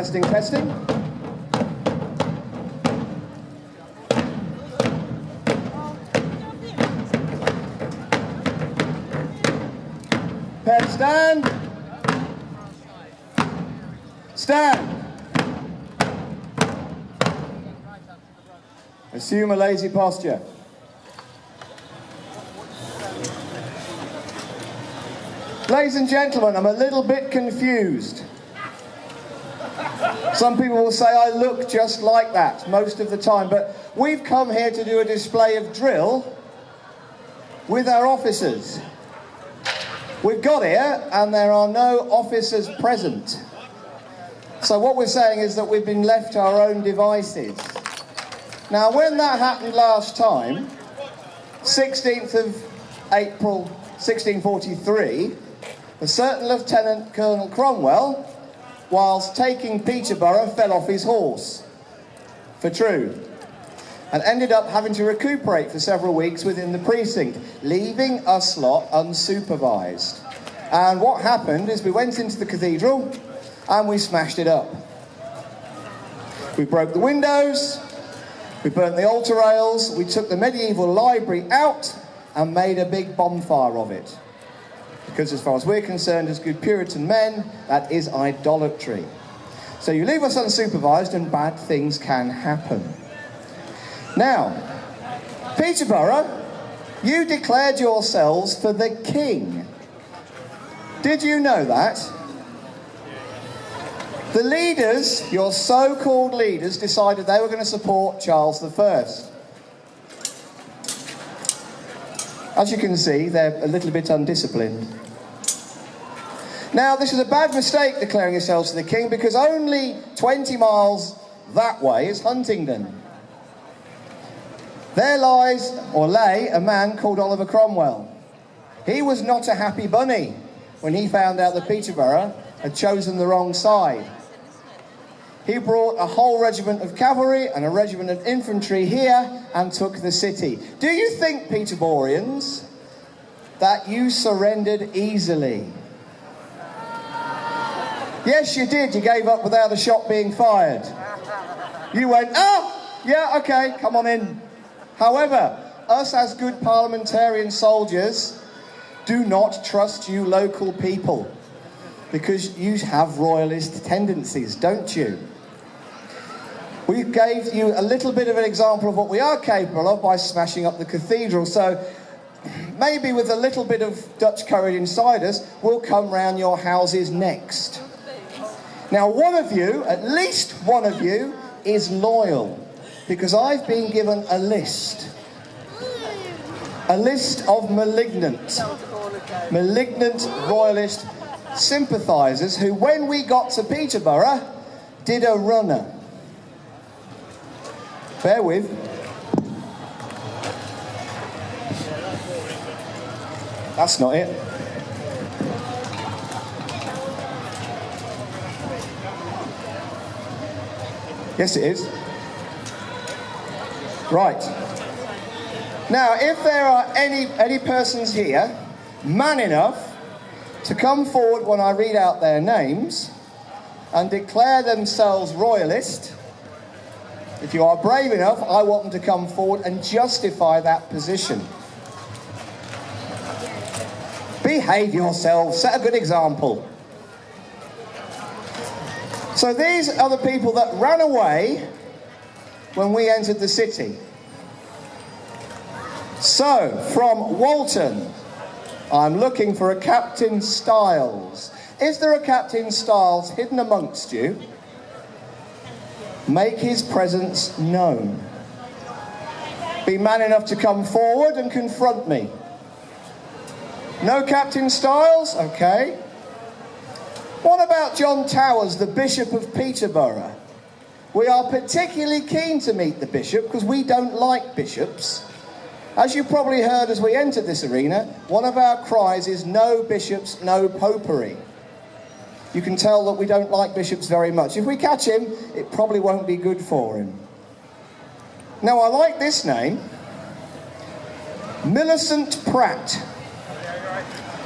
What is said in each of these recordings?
Testing, testing. Pen stand. Stand. Assume a lazy posture. Ladies and gentlemen, I'm a little bit confused. Some people will say I look just like that most of the time, but we've come here to do a display of drill with our officers. We've got here and there are no officers present. So what we're saying is that we've been left to our own devices. Now when that happened last time, 16th of April 1643, a certain Lieutenant Colonel Cromwell, whilst taking Peterborough, fell off his horse, for true, and ended up having to recuperate for several weeks within the precinct, leaving us lot unsupervised. And what happened is we went into the cathedral and we smashed it up. We broke the windows, we burnt the altar rails, we took the medieval library out and made a big bonfire of it. Because as far as we're concerned, as good Puritan men, that is idolatry. So you leave us unsupervised and bad things can happen. Now, Peterborough, you declared yourselves for the king. Did you know that? The leaders, your so-called leaders, decided they were going to support Charles I. As you can see, they're a little bit undisciplined. Now, this is a bad mistake, declaring yourselves to the king, because only 20 miles that way is Huntingdon. There lies, or lay, a man called Oliver Cromwell. He was not a happy bunny when he found out that Peterborough had chosen the wrong side. He brought a whole regiment of cavalry and a regiment of infantry here and took the city. Do you think, Peterborians, that you surrendered easily? Yes, you did. You gave up without a shot being fired. You went, oh, yeah, okay, come on in. However, us as good parliamentarian soldiers do not trust you local people because you have royalist tendencies, don't you? We gave you a little bit of an example of what we are capable of by smashing up the cathedral. So maybe with a little bit of Dutch courage inside us, we'll come round your houses next. Now, one of you, at least one of you, is loyal, because I've been given a list of malignant royalist sympathisers who, when we got to Peterborough, did a runner. Bear with. That's not it. Yes, it is. Right. Now, if there are any persons here man enough to come forward when I read out their names and declare themselves royalist, if you are brave enough, I want them to come forward and justify that position. Behave yourselves, set a good example. So these are the people that ran away when we entered the city. So, from Walton, I'm looking for a Captain Styles. Is there a Captain Styles hidden amongst you? Make his presence known. Be man enough to come forward and confront me. No Captain Styles? Okay. What about John Towers, the Bishop of Peterborough? We are particularly keen to meet the Bishop because we don't like bishops. As you probably heard as we entered this arena, one of our cries is no bishops, no popery. You can tell that we don't like bishops very much. If we catch him, it probably won't be good for him. Now, I like this name. Millicent Pratt.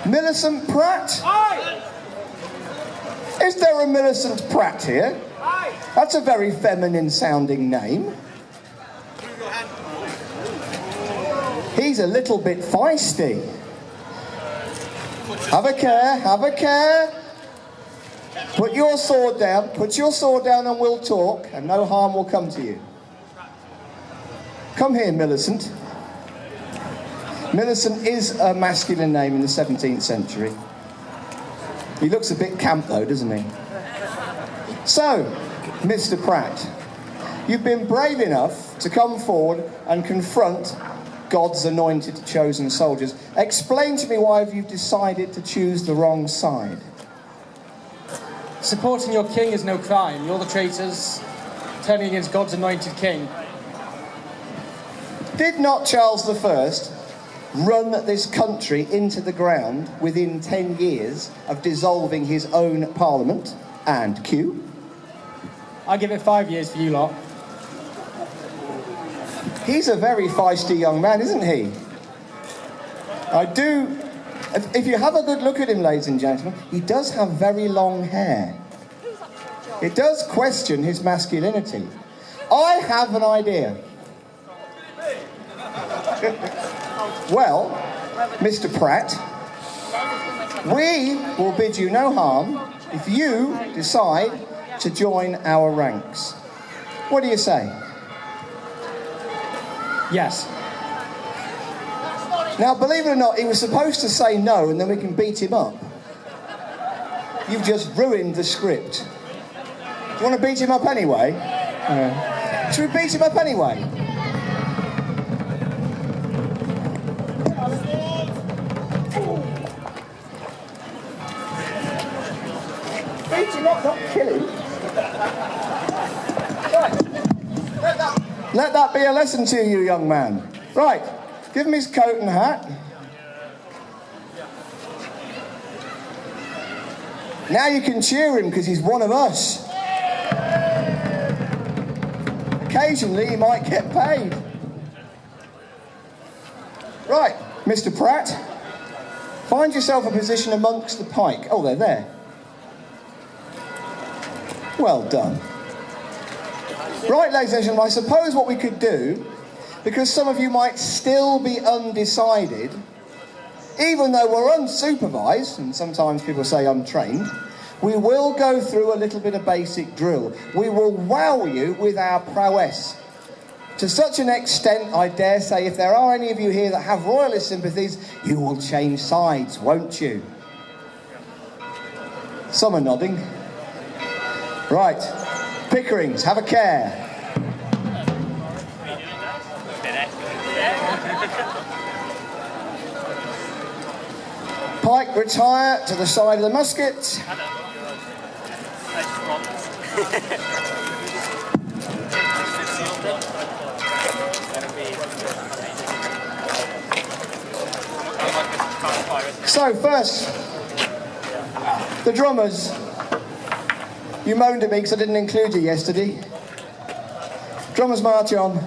Millicent Pratt? Aye. Is there a Millicent Pratt here? Aye. That's a very feminine sounding name. He's a little bit feisty. Have a care, have a care. Put your sword down and we'll talk, and no harm will come to you. Come here, Millicent. Millicent is a masculine name in the 17th century. He looks a bit camp though, doesn't he? So, Mr. Pratt, you've been brave enough to come forward and confront God's anointed chosen soldiers. Explain to me why you've decided to choose the wrong side. Supporting your king is no crime. You're the traitors turning against God's anointed king. Did not Charles I run this country into the ground within 10 years of dissolving his own parliament and Q? I give it 5 years for you lot. He's a very feisty young man, isn't he? I do... If you have a good look at him, ladies and gentlemen, he does have very long hair. It does question his masculinity. I have an idea. Well, Mr. Pratt, we will bid you no harm if you decide to join our ranks. What do you say? Yes. Now, believe it or not, he was supposed to say no, and then we can beat him up. You've just ruined the script. Do you want to beat him up anyway? Should we beat him up anyway? Beat him up, not kill him. Right. Let that be a lesson to you, young man. Right. Give him his coat and hat. Now you can cheer him because he's one of us. Occasionally he might get paid. Right, Mr. Pratt, find yourself a position amongst the pike. Oh, they're there. Well done. Right, ladies and gentlemen, I suppose what we could do, because some of you might still be undecided, even though we're unsupervised, and sometimes people say untrained, we will go through a little bit of basic drill. We will wow you with our prowess. To such an extent, I dare say, if there are any of you here that have royalist sympathies, you will change sides, won't you? Some are nodding. Right, Pickerings, have a care. Pike, retire to the side of the musket. So first, the drummers. You moaned at me because I didn't include you yesterday. Drummers, march on.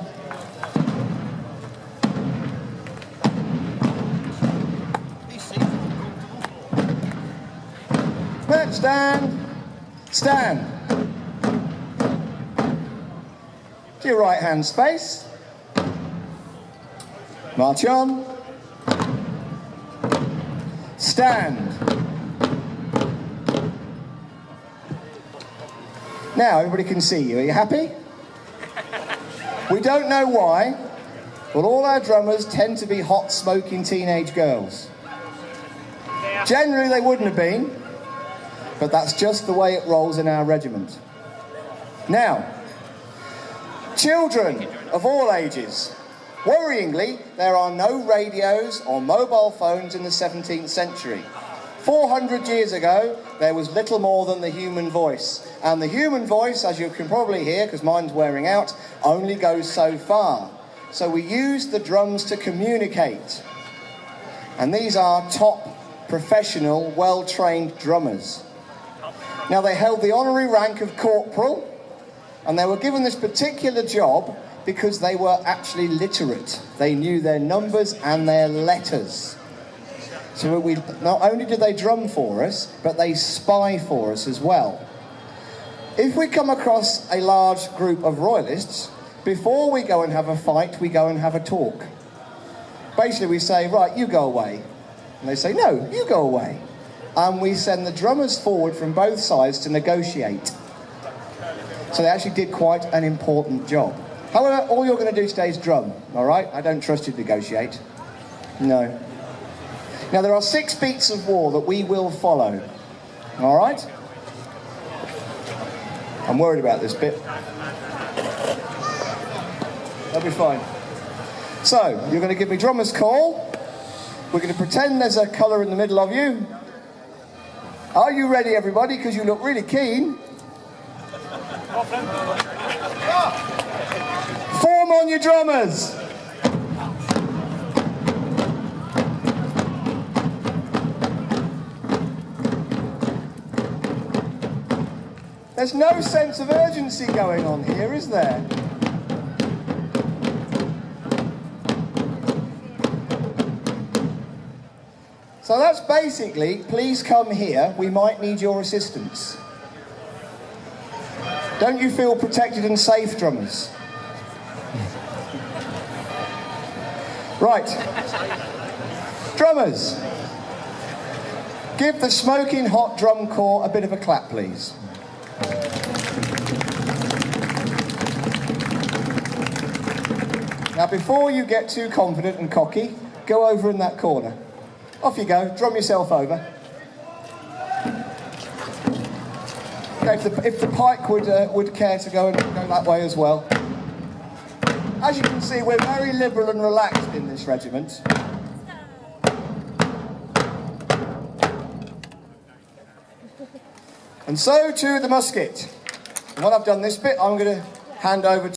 Stand. Stand. To your right hand space. March on. Stand. Now everybody can see you. Are you happy? We don't know why, but all our drummers tend to be hot, smoking teenage girls. Generally they wouldn't have been, but that's just the way it rolls in our regiment. Now, children of all ages. Worryingly, there are no radios or mobile phones in the 17th century. 400 years ago, there was little more than the human voice. And the human voice, as you can probably hear, because mine's wearing out, only goes so far. So we use the drums to communicate. And these are top, professional, well-trained drummers. Now, they held the honorary rank of corporal, and they were given this particular job because they were actually literate. They knew their numbers and their letters. So not only did they drum for us, but they spy for us as well. if we come across a large group of royalists, before we go and have a fight, we go and have a talk. Basically, we say, right, you go away. And they say, no, you go away. And we send the drummers forward from both sides to negotiate. So they actually did quite an important job. However, all you're going to do today is drum, all right? I don't trust you to negotiate. No. Now, there are 6 beats of war that we will follow, all right? I'm worried about this bit. That'll be fine. So, you're going to give me drummer's call. We're going to pretend there's a colour in the middle of you. Are you ready, everybody? Because you look really keen. Form on your drummers. There's no sense of urgency going on here, is there? So that's basically, please come here, we might need your assistance. Don't you feel protected and safe, drummers? Right. Drummers, give the smoking hot drum corps a bit of a clap, please. Now, before you get too confident and cocky, go over in that corner. Off you go, drum yourself over. Okay, if the pike would care to go that way as well. As you can see, we're very liberal and relaxed in this regiment. And so to the musket. And when I've done this bit, I'm going to hand over to